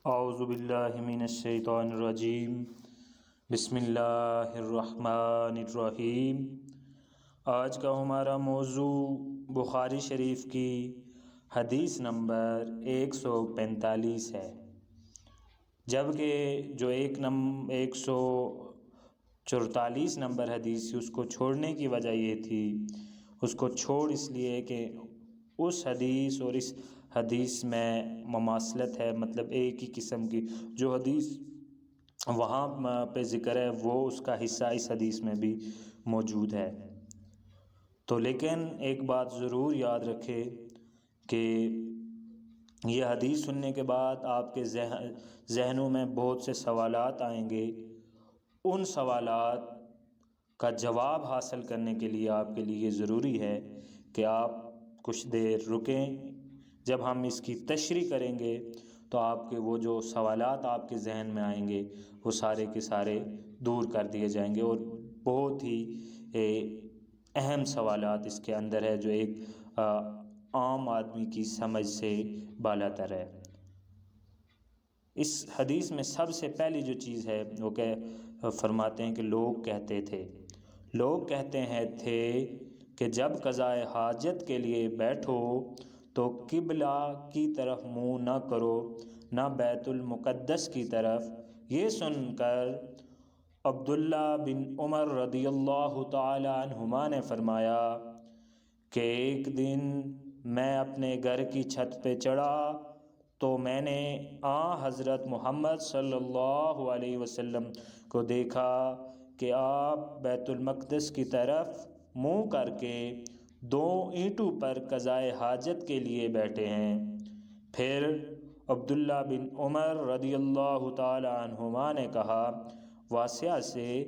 اعوذ باللہ من الشیطان الرجیم بسم اللہ الرحمن الرحیم۔ آج کا ہمارا موضوع بخاری شریف کی حدیث نمبر 145 ہے، جبکہ جو 144 نمبر حدیث اس کو چھوڑنے کی وجہ یہ تھی، اس کو چھوڑ اس لیے کہ اس حدیث اور اس حدیث میں مماثلت ہے، مطلب ایک ہی قسم کی جو حدیث وہاں پہ ذکر ہے وہ اس کا حصہ اس حدیث میں بھی موجود ہے۔ تو لیکن ایک بات ضرور یاد رکھے کہ یہ حدیث سننے کے بعد آپ کے ذہنوں میں بہت سے سوالات آئیں گے۔ ان سوالات کا جواب حاصل کرنے کے لیے آپ کے لیے یہ ضروری ہے کہ آپ کچھ دیر رکیں۔ جب ہم اس کی تشریح کریں گے تو آپ کے وہ جو سوالات آپ کے ذہن میں آئیں گے وہ سارے کے سارے دور کر دیے جائیں گے، اور بہت ہی اہم سوالات اس کے اندر ہے جو ایک عام آدمی کی سمجھ سے بالاتر ہے۔ اس حدیث میں سب سے پہلی جو چیز ہے وہ کہ فرماتے ہیں کہ لوگ کہتے تھے کہ جب قضائے حاجت کے لیے بیٹھو تو قبلہ کی طرف منہ نہ کرو نہ بیت المقدس کی طرف۔ یہ سن کر عبداللہ بن عمر رضی اللہ تعالی عنہما نے فرمایا کہ ایک دن میں اپنے گھر کی چھت پہ چڑھا تو میں نے حضرت محمد صلی اللہ علیہ وسلم کو دیکھا کہ آپ بیت المقدس کی طرف منہ کر کے 2 اینٹوں پر قضائے حاجت کے لیے بیٹھے ہیں۔ پھر عبداللہ بن عمر رضی اللہ تعالی عنہما نے کہا واسعہ سے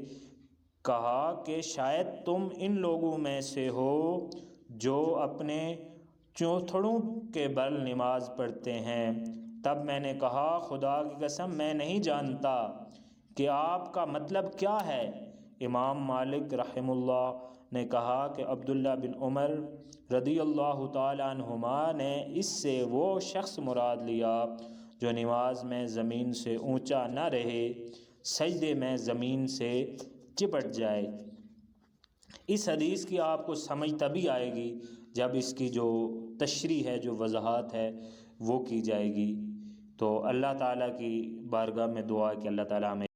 کہ شاید تم ان لوگوں میں سے ہو جو اپنے چوتھڑوں کے بل نماز پڑھتے ہیں۔ تب میں نے کہا خدا کی قسم میں نہیں جانتا کہ آپ کا مطلب کیا ہے۔ امام مالک رحمہ اللہ نے کہا کہ عبداللہ بن عمر رضی اللہ تعالی عنہما نے اس سے وہ شخص مراد لیا جو نماز میں زمین سے اونچا نہ رہے، سجدے میں زمین سے چپٹ جائے۔ اس حدیث کی آپ کو سمجھ تبھی آئے گی جب اس کی جو تشریح ہے، جو وضاحت ہے وہ کی جائے گی۔ تو اللہ تعالیٰ کی بارگاہ میں دعا ہے کہ اللہ تعالیٰ ہمیں